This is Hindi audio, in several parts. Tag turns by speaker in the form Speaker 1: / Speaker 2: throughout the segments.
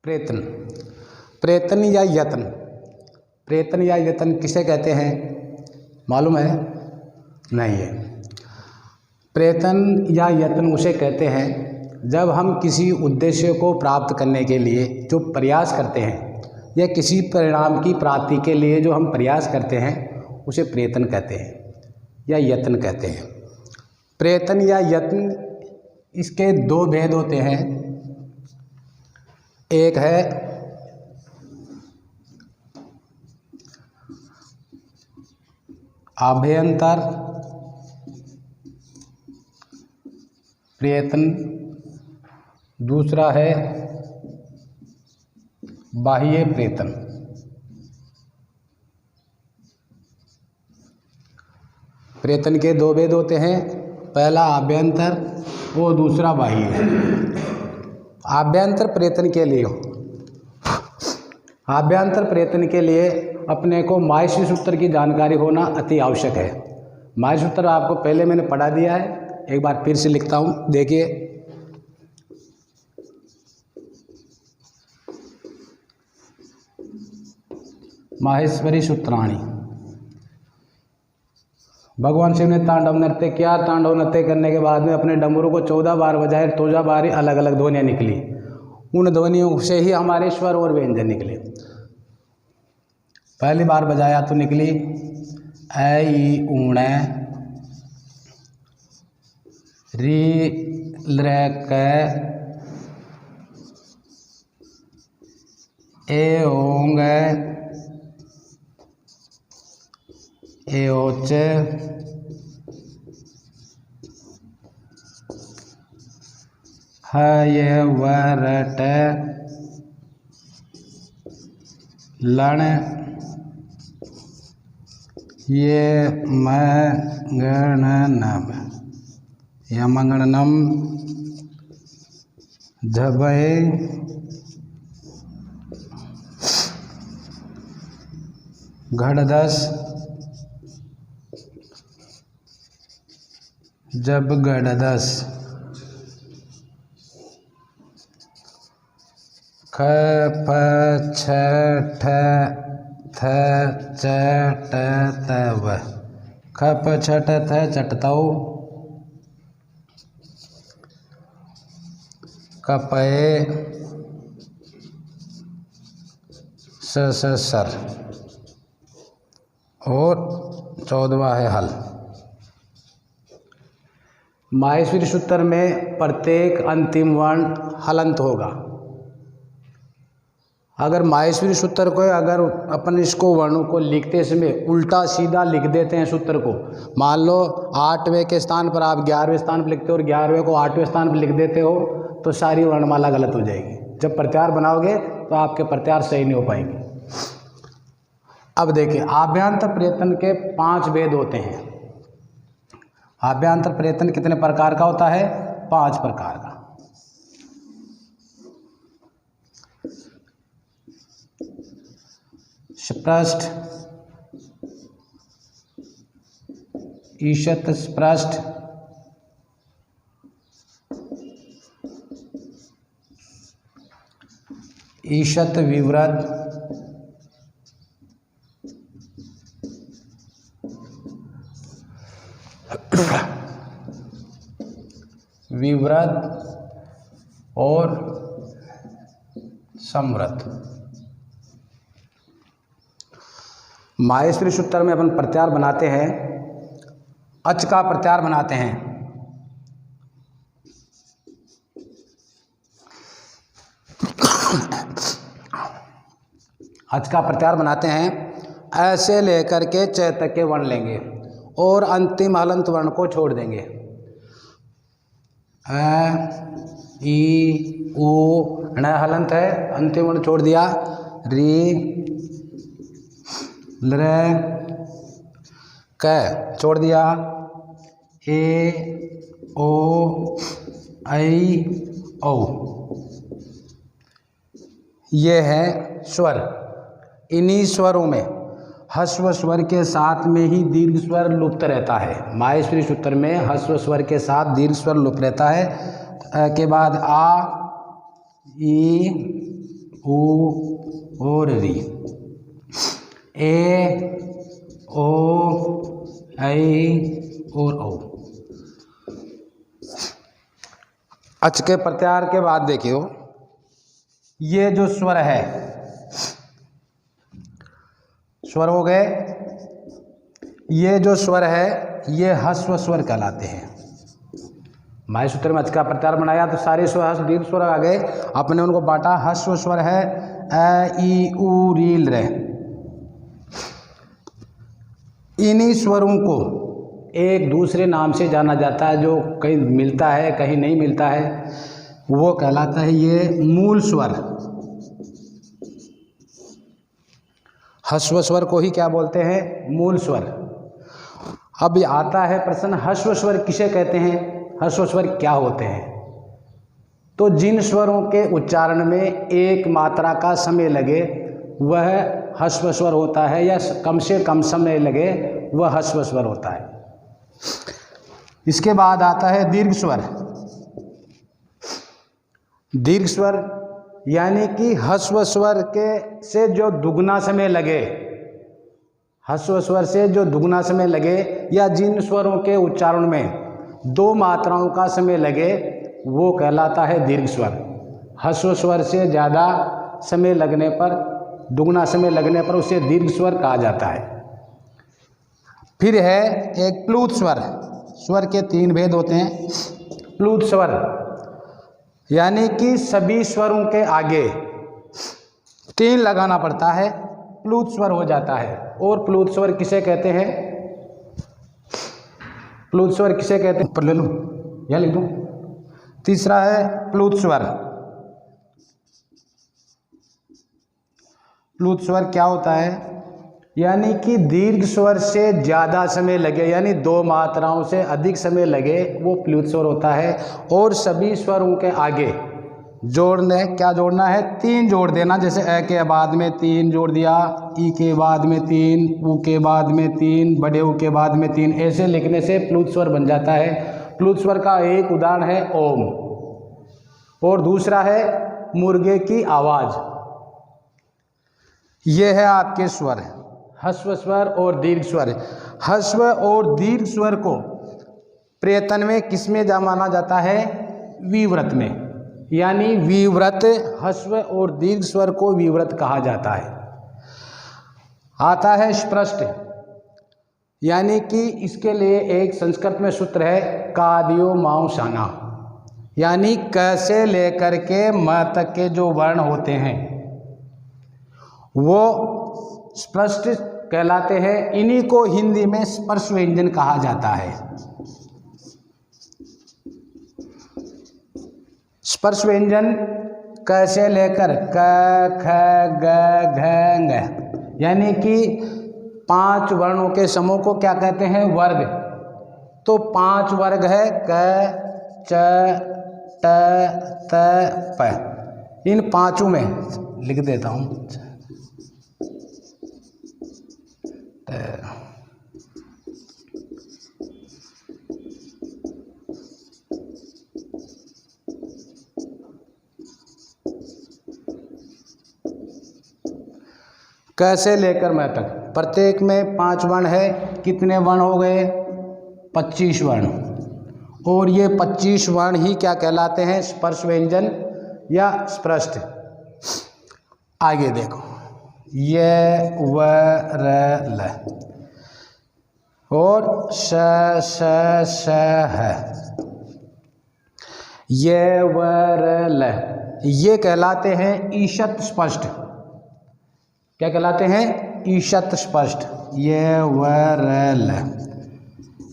Speaker 1: प्रेतन। प्रेतन या यत्न, प्रेतन या यत्न किसे कहते हैं मालूम है? नहीं है। प्रेतन या यत्न उसे कहते हैं जब हम किसी उद्देश्य को प्राप्त करने के लिए जो प्रयास करते हैं या किसी परिणाम की प्राप्ति के लिए जो हम प्रयास करते हैं उसे प्रेतन कहते हैं या यत्न कहते हैं। प्रेतन या यत्न इसके दो भेद होते हैं। एक है आभ्यंतर प्रयत्न, दूसरा है बाह्य प्रयत्न। प्रयत्न के दो भेद होते हैं, पहला आभ्यंतर वो दूसरा बाह्य। आभ्यंतर प्रयत्न के लिए, आभ्यंतर प्रयत्न के लिए अपने को माहेश्वरी सूत्र की जानकारी होना अति आवश्यक है। माहेश्वरी सूत्र आपको पहले मैंने पढ़ा दिया है, एक बार फिर से लिखता हूँ, देखिए। माहेश्वरी सूत्राणी। भगवान शिव ने तांडव नृत्य किया। तांडव नृत्य करने के बाद में अपने डमरू को 14 बार बजाए, 14 बार अलग अलग ध्वनियाँ निकली। उन ध्वनियों से ही हमारे स्वर और व्यंजन निकले। पहली बार बजाया तो निकली ऐ ई ऊणे, री ल क, ए ओंग, ए ओच, ह ये वरट, लण ये मंगणनम, यमंगणनम, झबय, घड़दस, जब गड़दस, ख प छ ठ थ च ट तव, ख प छ ठ थ चटतौ, कपये स सर, और 14वां है हल। माहेश्वरी सूत्र में प्रत्येक अंतिम वर्ण हलंत होगा। अगर माहेश्वरी सूत्र को अगर अपन इसको वर्णों को लिखते समय उल्टा सीधा लिख देते हैं सूत्र को, मान लो 8वें के स्थान पर आप 11वें स्थान पर लिखते हो और 11वें को 8वें स्थान पर लिख देते हो तो सारी वर्णमाला गलत हो जाएगी। जब प्रत्याहार बनाओगे तो आपके प्रत्याहार सही नहीं हो पाएंगे। अब देखिए, आभ्यंतर प्रयत्न के 5 भेद होते हैं। आभ्यंतर प्रयत्न कितने प्रकार का होता है? 5 प्रकार का। स्पष्ट, ईशत स्पष्ट, ईशत विवृत, विवृत और समृत। माहेश्वरी सूत्र में अपन प्रत्याहार बनाते हैं, अच का प्रत्याहार बनाते हैं। अच का प्रत्याहार बनाते हैं, ऐसे लेकर के च तक के वर्ण लेंगे और अंतिम हलंत वर्ण को छोड़ देंगे। अ, ई, उ, ण हलंत है, अंतिम वर्ण छोड़ दिया। री, ल, क छोड़ दिया। ए, ओ, ऐ, औ। ये है स्वर। इन्हीं स्वरों में ह्रस्व स्वर के साथ में ही दीर्घ स्वर लुप्त रहता है। माहेश्वरी सूत्र में ह्रस्व स्वर के साथ दीर्घ स्वर लुप्त रहता है। के बाद आ, ई, ऊ और री, ए ओ ऐ और औ। अच के प्रत्याहार के बाद देखियो, ये जो स्वर है, स्वर हो गए, ये जो स्वर है ये ह्रस्व स्वर कहलाते हैं। माय सूत्र में अच का प्रत्याहार बनाया तो सारे स्वर ह्रस्व दीर्घ स्वर आ गए, अपने उनको बांटा। ह्रस्व स्वर है अ ई उ रील रे। इन्हीं स्वरों को एक दूसरे नाम से जाना जाता है, जो कहीं मिलता है कहीं नहीं मिलता है, वो कहलाता है ये मूल स्वर। ह्रस्व स्वर को ही क्या बोलते हैं? मूल स्वर। अब ये आता है प्रश्न, ह्रस्व स्वर किसे कहते हैं, ह्रस्व स्वर क्या होते हैं? तो जिन स्वरों के उच्चारण में एक मात्रा का समय लगे वह ह्रस्व स्वर होता है, या कम से कम समय लगे वह ह्रस्व स्वर होता है। इसके बाद आता है दीर्घ स्वर। दीर्घ स्वर यानी कि ह्रस्व स्वर के से जो दुगना समय लगे, ह्रस्व स्वर से जो दुगना समय लगे, या जिन स्वरों के उच्चारण में दो मात्राओं का समय लगे वो कहलाता है दीर्घ स्वर। ह्रस्व स्वर से ज़्यादा समय लगने पर, दुगना समय लगने पर उसे दीर्घ स्वर कहा जाता है। फिर है एक प्लुत स्वर। स्वर के तीन भेद होते हैं। प्लुत स्वर यानी कि सभी स्वरों के आगे तीन लगाना पड़ता है, प्लुत स्वर हो जाता है। और प्लुत स्वर किसे कहते हैं? प्लुत स्वर किसे कहते हैं? ऊपर ले लूँ या लिख दूँ? तीसरा है प्लुत स्वर। प्लुत स्वर क्या होता है? यानी कि दीर्घ स्वर से ज़्यादा समय लगे, यानी दो मात्राओं से अधिक समय लगे, वो प्लुत स्वर होता है। और सभी स्वरों के आगे जोड़ने, क्या जोड़ना है? तीन जोड़ देना। जैसे अ के बाद में तीन जोड़ दिया, ई के बाद में तीन, उ के बाद में तीन, बड़े उ के बाद में तीन, ऐसे लिखने से प्लुत स्वर बन जाता है। प्लुत स्वर का एक उदाहरण है ओम, और दूसरा है मुर्गे की आवाज़। ये है आपके स्वर, ह्रस्व स्वर और दीर्घ स्वर। ह्रस्व और दीर्घ स्वर को प्रयत्न में किसमें माना जाता है? विव्रत में। यानी विव्रत, ह्रस्व और दीर्घ स्वर को विव्रत कहा जाता है। आता है स्पष्ट, यानी कि इसके लिए एक संस्कृत में सूत्र है कादियो माओ शाना, यानी क से लेकर के म तक के जो वर्ण होते हैं वो स्पष्ट कहलाते हैं। इन्हीं को हिंदी में स्पर्श व्यंजन कहा जाता है। स्पर्श व्यंजन क से लेकर क, ख, ग, घ, ङ, यानी कि 5 वर्णों के समूह को क्या कहते हैं? वर्ग। तो 5 वर्ग है क, च, ट, त, प। इन पांचों में लिख देता हूँ कैसे लेकर मैं तक, प्रत्येक में 5 वर्ण है। कितने वर्ण हो गए? 25 वर्ण। और ये 25 वर्ण ही क्या कहलाते हैं? स्पर्श व्यंजन या स्पष्ट। आगे देखो, ये व र ल और श श है, ये व र ल, ये कहलाते हैं ईशत स्पष्ट। क्या कहलाते हैं? ईशत स्पष्ट। ये व र ल।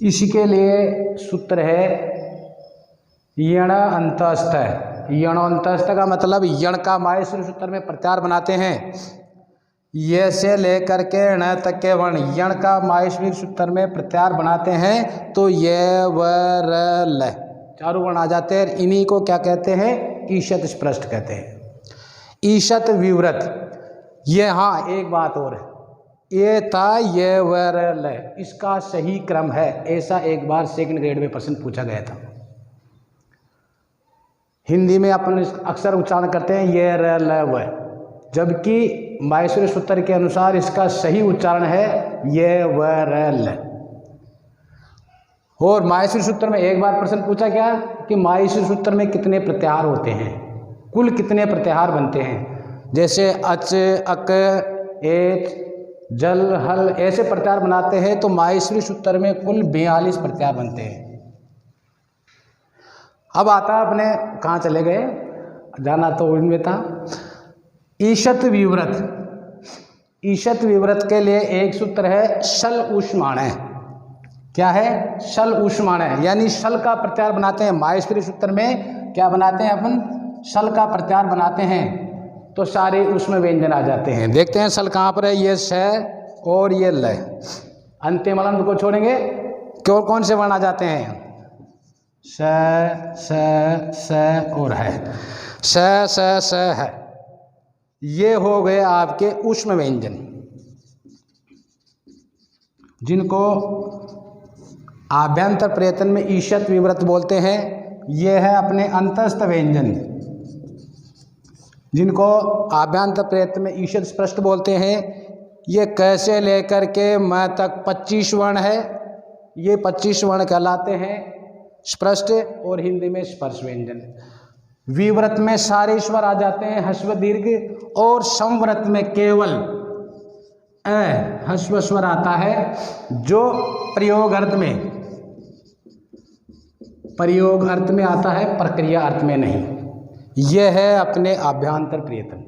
Speaker 1: इसके लिए सूत्र है यण अंतस्थ। यण अंतस्थ का मतलब यण का माहेश्वरी सूत्र में प्रत्याहार बनाते हैं। ये से लेकर के ण तक के वर्ण यण का माहेश्वरी सूत्र में प्रत्याहार बनाते हैं, तो ये व र ल चारों वर्ण आ जाते हैं। इन्हीं को क्या कहते हैं? ईशत स्पष्ट कहते हैं। ईशत विव्रत। ये हाँ एक बात और है, ये था ये व र ल, इसका सही क्रम है, ऐसा एक बार सेकंड ग्रेड में प्रश्न पूछा गया था। हिंदी में अपन अक्सर उच्चारण करते हैं ये र ल व, जबकि माहेश्वरी सूत्र के अनुसार इसका सही उच्चारण है ये वरल। और माहेश्वरी सूत्र में एक बार प्रश्न पूछा गया कि माहेश्वरी सूत्र में कितने प्रत्याहार होते हैं, कुल कितने प्रत्याहार बनते हैं। जैसे अच, अक, एच, जल, हल ऐसे प्रत्याहार बनाते हैं तो माहेश्वरी सूत्र में कुल 42 प्रत्याहार बनते हैं। अब आता अपने कहाँ चले गए, जाना तो उनमें था ईशत विवृत। ईशत विवृत के लिए एक सूत्र है शल ऊष्माणय। क्या है? शल ऊष्माणय, यानी शल का प्रत्याहार बनाते हैं माहेश्वरी सूत्र में। क्या बनाते हैं अपन? शल का प्रत्याहार बनाते हैं तो सारे उसमें व्यंजन आ जाते हैं। देखते हैं शल कहाँ पर है, ये श और ये ल। अंतिम अलंत को छोड़ेंगे क्यों, कौन से वर्ण आ जाते हैं? स, स और है। स है, ये हो गए आपके ऊष्म व्यंजन, जिनको आभ्यंतर प्रयत्न में ईशत विवृत बोलते हैं। ये है अपने अंतस्थ व्यंजन, जिनको आभ्यंतर प्रयत्न में ईशत स्पष्ट बोलते हैं। ये कैसे लेकर के म तक 25 वर्ण है, ये 25 वर्ण कहलाते हैं स्पष्ट, और हिंदी में स्पर्श व्यंजन। विवृत में सारे स्वर आ जाते हैं ह्रस्व दीर्घ, और संवृत में केवल ह्रस्व स्वर आता है, जो प्रयोग अर्थ में आता है, प्रक्रिया अर्थ में नहीं। यह है अपने आभ्यंतर प्रयत्न।